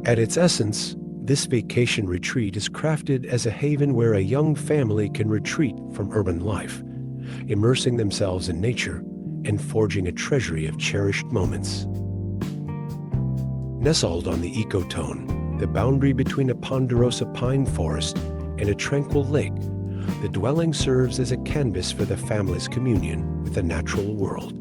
At its essence, this vacation retreat is crafted as a haven where a young family can retreat from urban life, immersing themselves in nature and forging a treasury of cherished moments. Nestled on the Ecotone, the boundary between a Ponderosa pine forest and a tranquil lake, the dwelling serves as a canvas for the family's communion with the natural world.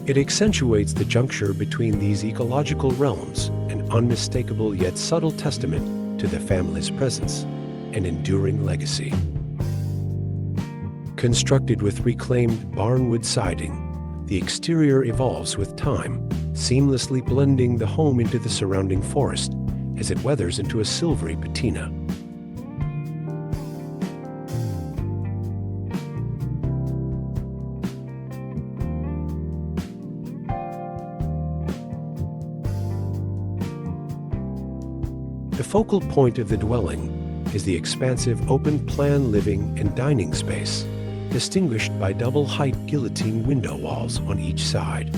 It accentuates the juncture between these ecological realms, an unmistakable yet subtle testament to the family's presence and enduring legacy. Constructed with reclaimed Barnwood siding, the exterior evolves with time, seamlessly blending the home into the surrounding forest as it weathers into a silvery patina. The focal point of the dwelling is the expansive open-plan living and dining space, distinguished by double-height guillotine window walls on each side.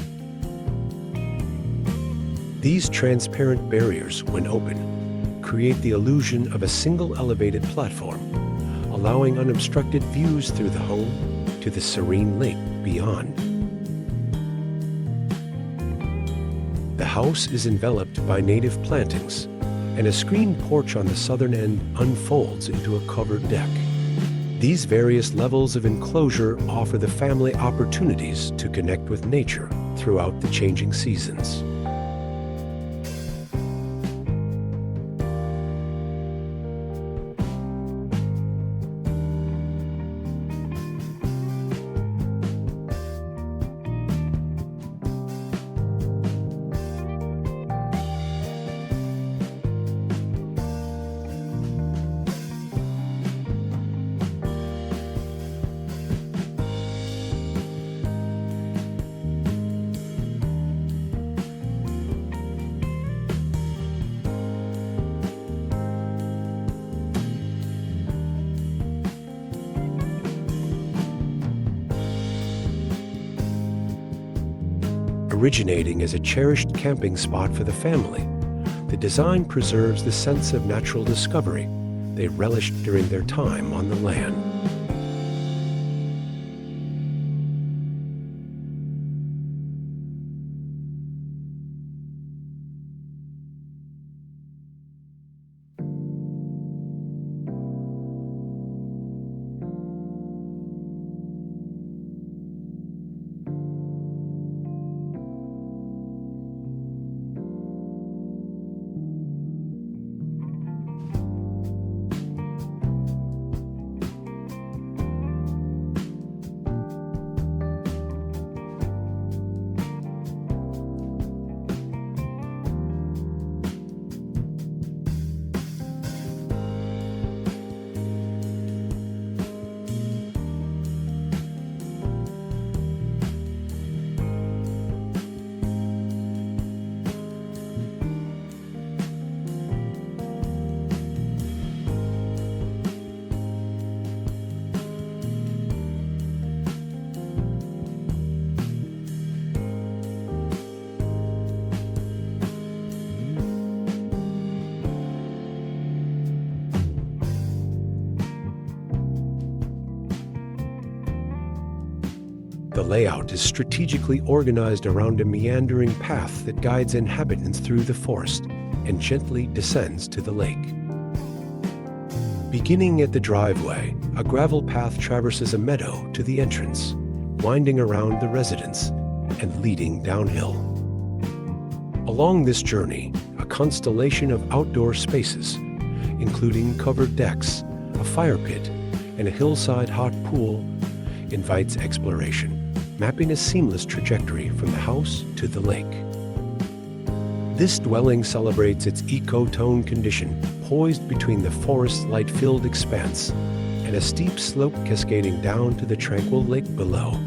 These transparent barriers, when open, create the illusion of a single elevated platform, allowing unobstructed views through the home to the serene lake beyond. The house is enveloped by native plantings, and a screened porch on the southern end unfolds into a covered deck. These various levels of enclosure offer the family opportunities to connect with nature throughout the changing seasons. Originating as a cherished camping spot for the family, the design preserves the sense of natural discovery they relished during their time on the land. The layout is strategically organized around a meandering path that guides inhabitants through the forest and gently descends to the lake. Beginning at the driveway, a gravel path traverses a meadow to the entrance, winding around the residence and leading downhill. Along this journey, a constellation of outdoor spaces, including covered decks, a fire pit, and a hillside hot pool, invites exploration, mapping a seamless trajectory from the house to the lake. This dwelling celebrates its ecotone condition, poised between the forest's light-filled expanse and a steep slope cascading down to the tranquil lake below.